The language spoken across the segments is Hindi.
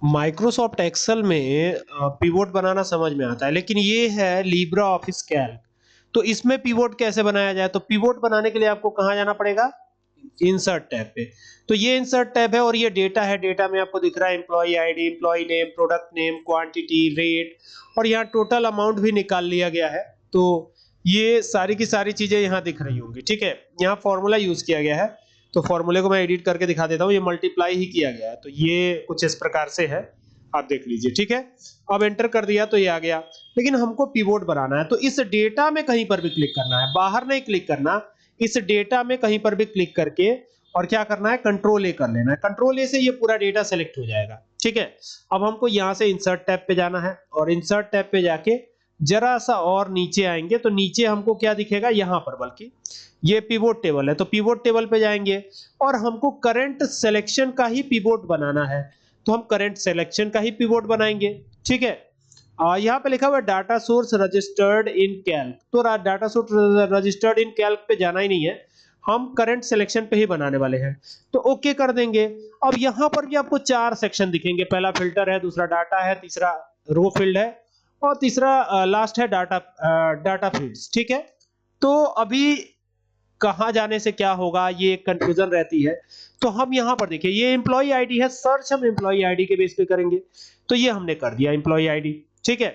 माइक्रोसॉफ्ट एक्सेल में पिवोट बनाना समझ में आता है, लेकिन ये है लिब्रा ऑफिस कैल्क। तो इसमें पिवोट कैसे बनाया जाए? तो पिवोट बनाने के लिए आपको कहाँ जाना पड़ेगा? इंसर्ट टैब पे। तो ये इंसर्ट टैब है और ये डेटा है। डेटा में आपको दिख रहा है employee ID, employee name, product name, quantity, rate, और यहाँ टोटल अमाउंट भी निकाल लिया गया है। तो ये सारी की सारी चीजें यहाँ दिख रही होंगी। ठीक है, यहाँ फॉर्मूला यूज किया गया है, तो फॉर्मूले को मैं एडिट करके दिखा देता हूँ। ये मल्टीप्लाई ही किया गया है, तो ये कुछ इस प्रकार से है, आप देख लीजिए। ठीक है, अब एंटर कर दिया तो ये आ गया। लेकिन हमको पिवोट बनाना है, तो इस डेटा में कहीं पर भी क्लिक करना है, बाहर नहीं क्लिक करना। इस डेटा में कहीं पर भी क्लिक करके और क्या करना है, कंट्रोल ए कर लेना है। कंट्रोल ए से ये पूरा डेटा सेलेक्ट हो जाएगा। ठीक है, अब हमको यहाँ से इंसर्ट टैब पे जाना है और इंसर्ट टैब पे जाके जरा सा और नीचे आएंगे तो नीचे हमको क्या दिखेगा, यहाँ पर बल्कि ये पिवोट टेबल है, तो पिवोट टेबल पे जाएंगे और हमको करंट सिलेक्शन का ही पिवोट बनाना है, तो हम करंट सिलेक्शन का ही पिवोट बनाएंगे। ठीक है, यहाँ पे लिखा हुआ है data source registered in calc, तो data source registered in calc पे जाना ही नहीं है, हम करंट सिलेक्शन पे ही बनाने वाले हैं। तो ओके कर देंगे। अब यहाँ पर भी आपको 4 सेक्शन दिखेंगे। पहला फिल्टर है, दूसरा डाटा है, तीसरा रो फील्ड है और तीसरा लास्ट है डाटा फील्ड्स। ठीक है, तो अभी कहां जाने से क्या होगा, ये एक कंफ्यूजन रहती है। तो हम यहां पर देखिए, ये एम्प्लॉय आईडी है, सर्च हम एम्प्लॉय आईडी के बेस पे करेंगे, तो ये हमने कर दिया एम्प्लॉय आईडी। ठीक है,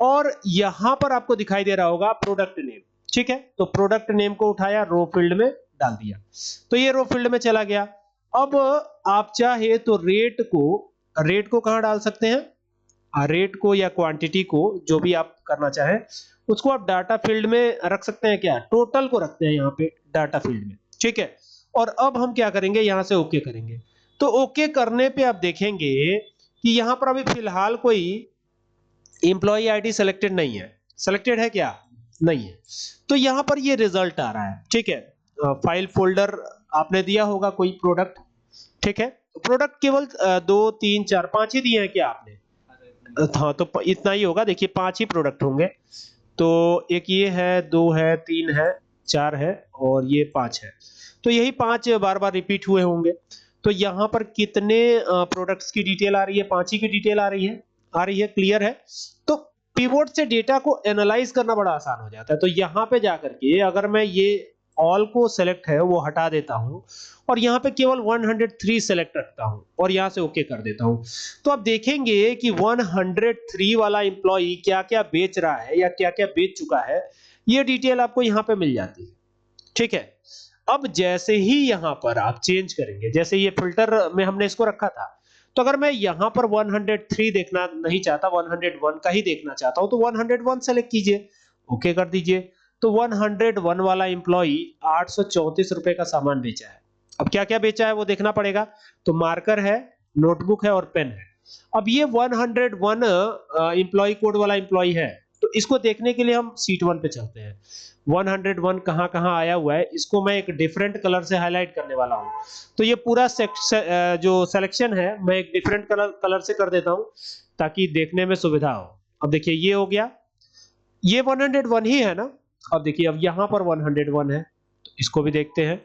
और यहां पर आपको दिखाई दे रहा होगा प्रोडक्ट नेम। ठीक है, तो प्रोडक्ट नेम को उठाया, रो फील्ड में डाल दिया, तो ये रो फील्ड में चला गया। अब आप चाहे तो रेट को कहां डाल सकते हैं, रेट को या क्वांटिटी को, जो भी आप करना चाहें उसको आप डाटा फील्ड में रख सकते हैं। क्या, टोटल को रखते हैं यहाँ पे डाटा फील्ड में। ठीक है, और अब हम क्या करेंगे, यहां से ओके करेंगे। तो ओके करने पे आप देखेंगे कि यहां पर अभी फिलहाल कोई एम्प्लॉय आईडी सिलेक्टेड नहीं है। सिलेक्टेड है क्या? नहीं है। तो यहां पर ये रिजल्ट आ रहा है। ठीक है, फाइल फोल्डर आपने दिया होगा कोई प्रोडक्ट। ठीक है, प्रोडक्ट केवल 2 3 4 5 ही दिए हैं क्या आपने? हाँ, तो इतना ही होगा। देखिए 5 ही प्रोडक्ट होंगे, तो एक ये है, 2 है, 3 है, 4 है और ये 5 है। तो यही 5 बार बार रिपीट हुए होंगे। तो यहाँ पर कितने प्रोडक्ट्स की डिटेल आ रही है? 5 ही की डिटेल आ रही है, क्लियर है। तो पिवोट से डेटा को एनालाइज करना बड़ा आसान हो जाता है। तो यहाँ पे जाकर के अगर मैं ये ऑल को सेलेक्ट है वो हटा देता हूं और यहाँ पे केवल 103 सेलेक्ट रखता हूं और यहाँ से ओके कर देता हूं, तो आप देखेंगे कि 103 वाला एम्प्लॉय क्या क्या बेच रहा है या क्या क्या बेच चुका है, ये डिटेल आपको यहाँ पे मिल जाती है। ठीक है, अब जैसे ही यहाँ पर आप चेंज करेंगे, जैसे ये फिल्टर में हमने इसको रखा था, तो अगर मैं यहाँ पर 103 देखना नहीं चाहता, 101 का ही देखना चाहता हूं, तो 101 सेलेक्ट कीजिए, ओके कर दीजिए। तो 101 वाला एम्प्लॉय 834 रुपए का सामान बेचा है। अब क्या क्या बेचा है वो देखना पड़ेगा। तो मार्कर है, नोटबुक है और पेन है। अब ये 101 एम्प्लॉय कोड वाला एम्प्लॉय है, तो इसको देखने के लिए हम सीट 1 पे चलते हैं। 101 कहां कहां आया हुआ है, इसको मैं एक डिफरेंट कलर से हाईलाइट करने वाला हूं। तो ये पूरा जो सिलेक्शन है मैं एक डिफरेंट कलर से कर देता हूं ताकि देखने में सुविधा हो। अब देखिए ये हो गया, ये 101 ही है ना। अब देखिए, अब यहां पर 101 है, तो इसको भी देखते हैं।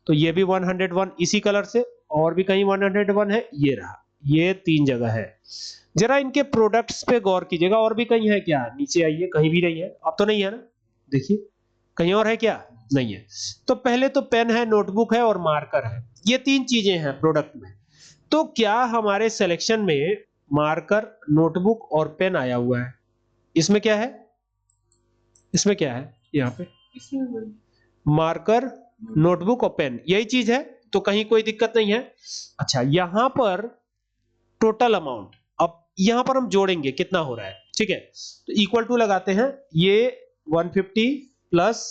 तो ये भी 101 इसी कलर से, और भी कहीं 101 है, ये रहा, ये 3 जगह है। जरा इनके प्रोडक्ट्स पे गौर कीजिएगा, और भी कहीं है क्या? नीचे आइए, कहीं भी नहीं है। अब तो नहीं है ना, देखिए कहीं और है क्या? नहीं है। तो पहले तो पेन है, नोटबुक है और मार्कर है, ये 3 चीजें हैं प्रोडक्ट में। तो क्या हमारे सिलेक्शन में मार्कर, नोटबुक और पेन आया हुआ है? इसमें क्या है, इसमें क्या है? यहाँ पे मार्कर, नोटबुक और पेन, यही चीज है, तो कहीं कोई दिक्कत नहीं है। अच्छा, यहां पर टोटल अमाउंट, अब यहां पर हम जोड़ेंगे कितना हो रहा है। ठीक है, तो इक्वल टू लगाते हैं, ये 150 प्लस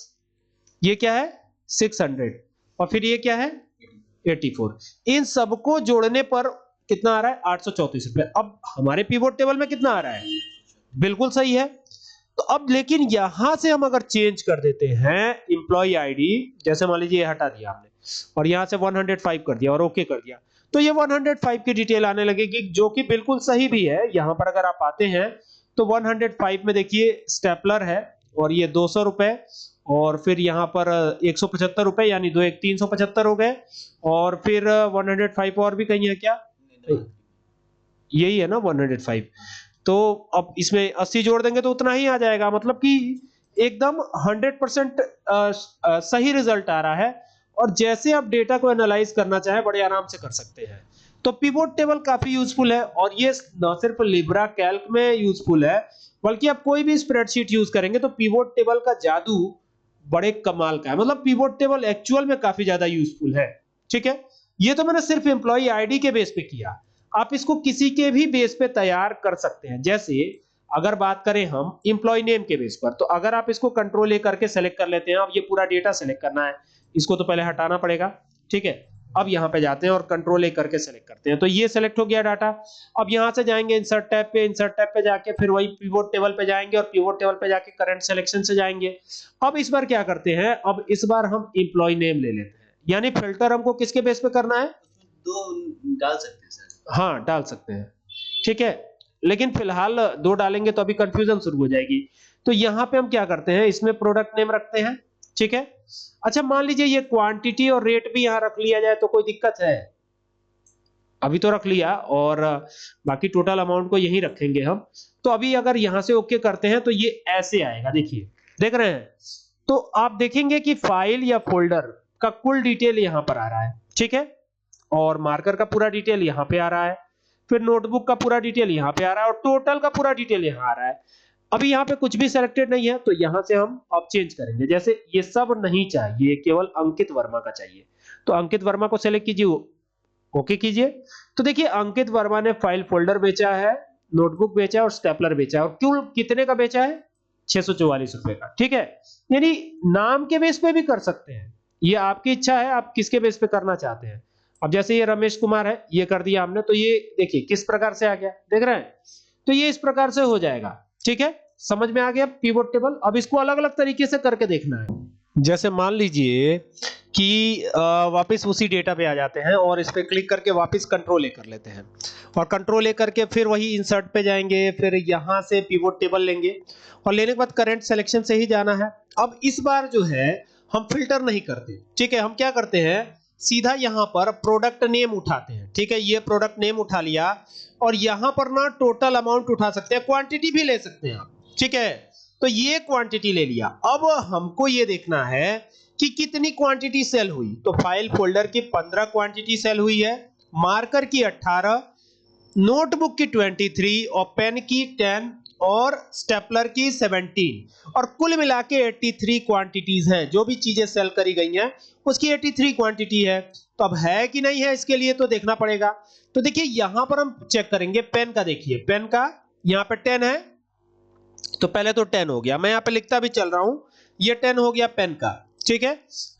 ये क्या है 600 और फिर ये क्या है 84, इन सबको जोड़ने पर कितना आ रहा है 834 रुपए। अब हमारे पिवोट टेबल में कितना आ रहा है, बिल्कुल सही है। तो अब लेकिन यहां से हम अगर चेंज कर देते हैं एम्प्लॉय आईडी, जैसे मान लीजिए ये हटा दिया हमने और यहां से 105 कर दिया और ओके कर दिया, तो ये 105 की डिटेल आने लगेगी, जो कि बिल्कुल सही भी है। यहां पर अगर आप आते हैं तो 105 में देखिए स्टेपलर है और ये 200 रुपए, और फिर यहाँ पर 175 रुपए, यानी 2 1 375 हो गए, और फिर 105 और भी कहीं है क्या? यही है ना 105। तो अब इसमें 80 जोड़ देंगे तो उतना ही आ जाएगा, मतलब कि एकदम 100% सही रिजल्ट आ रहा है। और जैसे आप डेटा को एनालाइज करना चाहे बड़े आराम से कर सकते हैं। तो पिवोट टेबल काफी यूजफुल है, और ये न सिर्फ लिब्रा कैल्क में यूजफुल है, बल्कि आप कोई भी स्प्रेडशीट यूज करेंगे तो पिवोट टेबल का जादू बड़े कमाल का है। मतलब पिवोट टेबल एक्चुअल में काफी ज्यादा यूजफुल है। ठीक है, ये तो मैंने सिर्फ एम्प्लॉय आईडी के बेस पे किया, आप इसको किसी के भी बेस पे तैयार कर सकते हैं। जैसे अगर बात करें हम एम्प्लॉय नेम के बेस पर, तो अगर आप इसको कंट्रोल ए करके सेलेक्ट कर लेते हैं, अब ये पूरा डेटा सेलेक्ट करना है, इसको तो पहले हटाना पड़ेगा। ठीक है, अब यहां पे जाते हैं और कंट्रोल ए करके सेलेक्ट करते हैं, तो ये सेलेक्ट हो गया डाटा। अब यहां से जाएंगे इंसर्ट टैब पे, इंसर्ट टैब पे जाके फिर वही पिवोट टेबल पे जाएंगे, और पिवोट टेबल पे जाके करंट सिलेक्शन से जाएंगे। अब इस बार क्या करते हैं, अब इस बार हम एम्प्लॉय नेम ले लेते हैं, यानी फिल्टर हमको किसके बेस पे करना है, दो डाल सकते हैं सर। हाँ डाल सकते हैं। ठीक है, लेकिन फिलहाल दो डालेंगे तो अभी कंफ्यूजन शुरू हो जाएगी। तो यहां पे हम क्या करते हैं, इसमें प्रोडक्ट नेम रखते हैं। ठीक है, अच्छा मान लीजिए ये क्वांटिटी और रेट भी यहां रख लिया जाए तो कोई दिक्कत है, अभी तो रख लिया, और बाकी टोटल अमाउंट को यही रखेंगे हम। तो अभी अगर यहां से ओके करते हैं तो ये ऐसे आएगा, देखिए देख रहे हैं। तो आप देखेंगे कि फाइल या फोल्डर का कुल डिटेल यहां पर आ रहा है। ठीक है, और मार्कर का पूरा डिटेल यहां पे आ रहा है, फिर नोटबुक का पूरा डिटेल यहां पे आ रहा है, और टोटल का पूरा डिटेल यहां आ रहा है। अभी यहां पे कुछ भी सिलेक्टेड नहीं है, तो यहां से हम अब चेंज करेंगे। जैसे ये सब नहीं चाहिए, केवल अंकित वर्मा का चाहिए, तो अंकित वर्मा को सेलेक्ट कीजिए, ओके कीजिए। तो देखिए अंकित वर्मा ने फाइल फोल्डर बेचा है, नोटबुक बेचा है और स्टेपलर बेचा है, और कुल कितने का बेचा है, 644 रुपए का। ठीक है, यानी नाम के बेस पे भी कर सकते हैं, ये आपकी इच्छा है, आप किसके बेस पे करना चाहते हैं। अब जैसे ये रमेश कुमार है, ये कर दिया हमने, तो ये देखिए किस प्रकार से आ गया, देख रहे हैं। तो ये इस प्रकार से हो जाएगा। ठीक है, समझ में आ गया पिवोट टेबल। अब इसको अलग अलग तरीके से करके देखना है। जैसे मान लीजिए कि वापस उसी डेटा पे आ जाते हैं, और इस पे क्लिक करके वापस कंट्रोल ए कर लेते हैं, और कंट्रोल ए करके फिर वही इंसर्ट पे जाएंगे, फिर यहां से पिवोट टेबल लेंगे, और लेने के बाद करंट सिलेक्शन से ही जाना है। अब इस बार जो है हम फिल्टर नहीं करते। ठीक है, हम क्या करते हैं, सीधा यहां पर प्रोडक्ट नेम उठाते हैं। ठीक है, ये प्रोडक्ट नेम उठा लिया, और यहां पर ना टोटल अमाउंट उठा सकते हैं, क्वांटिटी भी ले सकते हैं आप। ठीक है, तो ये क्वांटिटी ले लिया। अब हमको ये देखना है कि कितनी क्वांटिटी सेल हुई, तो फाइल फोल्डर की 15 क्वांटिटी सेल हुई है, मार्कर की 18, नोटबुक की 23, और पेन की 10, और स्टेपलर की 17, और कुल मिला के 83 क्वांटिटीज हैं। जो भी चीजें सेल करी गई हैं उसकी 83 क्वांटिटी है। तो अब है कि नहीं है, इसके लिए तो देखना पड़ेगा। तो देखिए यहां पर हम चेक करेंगे पेन का, देखिए पेन का यहां पर 10 है, तो पहले तो 10 हो गया, मैं यहां पे लिखता भी चल रहा हूं, ये 10 हो गया पेन का। ठीक है,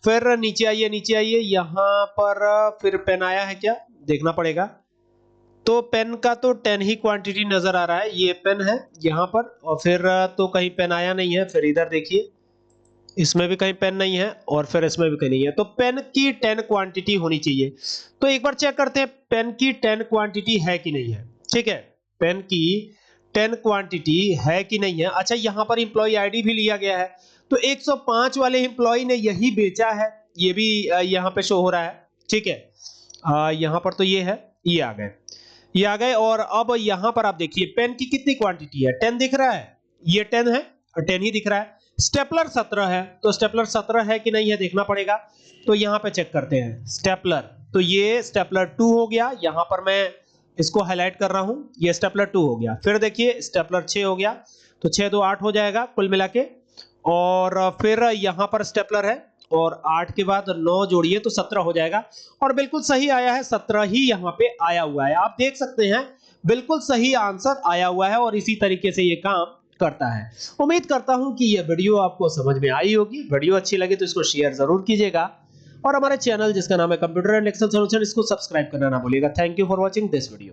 फिर नीचे आइए, नीचे आइए, यहां पर फिर पेन आया है क्या, देखना पड़ेगा। तो पेन का तो 10 ही क्वांटिटी नजर आ रहा है, ये पेन है यहां पर, और फिर तो कहीं पेन आया नहीं है। फिर इधर देखिए, इसमें भी कहीं पेन नहीं है, और फिर इसमें भी कहीं नहीं है, तो पेन की 10 क्वांटिटी होनी चाहिए। तो एक बार चेक करते हैं पेन की 10 क्वांटिटी है कि नहीं है। ठीक है, पेन की 10 क्वांटिटी है कि नहीं है। अच्छा, यहां पर एम्प्लॉय आईडी भी लिया गया है, तो 105 वाले एम्प्लॉय ने यही बेचा है, ये भी यहां पे शो हो रहा है। ठीक है, यहां पर तो ये है, ये आ गए, ये आ गए। और अब यहां पर आप देखिए पेन की कितनी क्वांटिटी है, 10 दिख रहा है, ये 10 है, 10 ही दिख रहा है। स्टेपलर 17 है, तो स्टेपलर 17 है कि नहीं है देखना पड़ेगा। तो यहां पे चेक करते हैं स्टेपलर, तो ये स्टेपलर 2 हो गया, यहां पर मैं इसको हाईलाइट कर रहा हूं, ये स्टेपलर 2 हो गया। फिर देखिए स्टेपलर 6 हो गया, तो 6 2 8 हो जाएगा कुल मिला के। और फिर यहां पर स्टेपलर है, और 8 के बाद 9 जोड़िए तो 17 हो जाएगा, और बिल्कुल सही आया है, 17 ही यहां पे आया हुआ है। आप देख सकते हैं बिल्कुल सही आंसर आया हुआ है, और इसी तरीके से ये काम करता है। उम्मीद करता हूं कि यह वीडियो आपको समझ में आई होगी। वीडियो अच्छी लगी तो इसको शेयर जरूर कीजिएगा, और हमारे चैनल जिसका नाम है कंप्यूटर एंड एक्सेल सॉल्यूशन, इसको सब्सक्राइब करना ना भूलिएगा। Thank you for watching this video.